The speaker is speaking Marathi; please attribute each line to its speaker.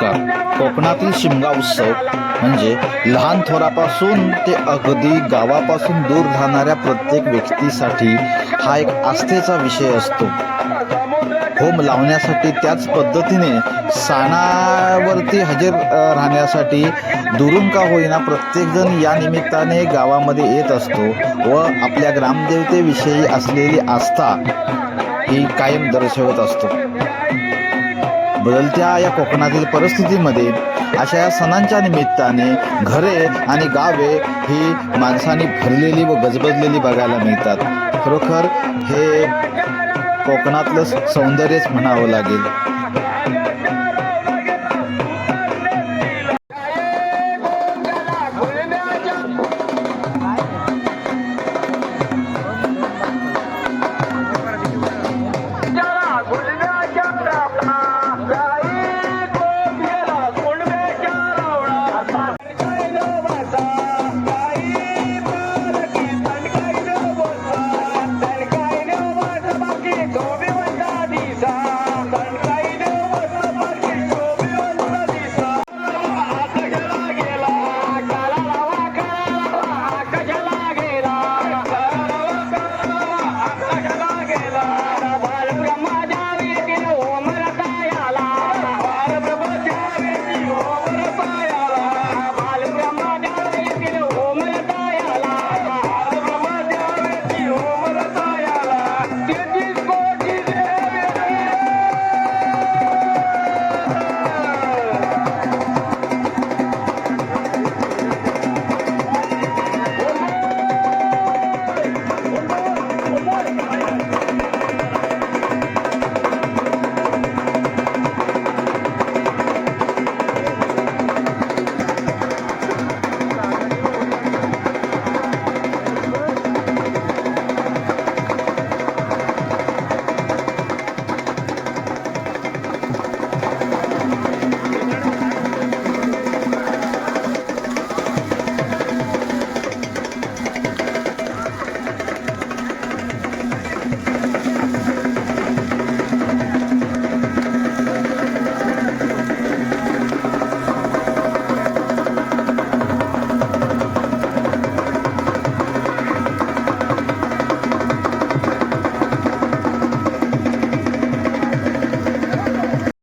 Speaker 1: नमस्कार. कोकणातील शिमगा उत्सव म्हणजे लहान थोरापासून ते अगदी गावापासून दूर राहणाऱ्या प्रत्येक व्यक्तीसाठी हा एक आस्थेचा विषय असतो. होम लावण्यासाठी, त्याच पद्धतीने सणावरती हजर राहण्यासाठी दुरून का होईना प्रत्येकजण या निमित्ताने गावामध्ये येत असतो व आपल्या ग्रामदेवतेविषयी असलेली आस्था ही कायम दर्शवत असतो. बदलत्या या कोकणातील परिस्थितीमध्ये अशा या सणांच्या निमित्ताने घरे आणि गावे ही माणसांनी भरलेली व गजबजलेली बघायला मिळतात. खरोखर हे कोकणातलं सौंदर्यच म्हणावं लागेल.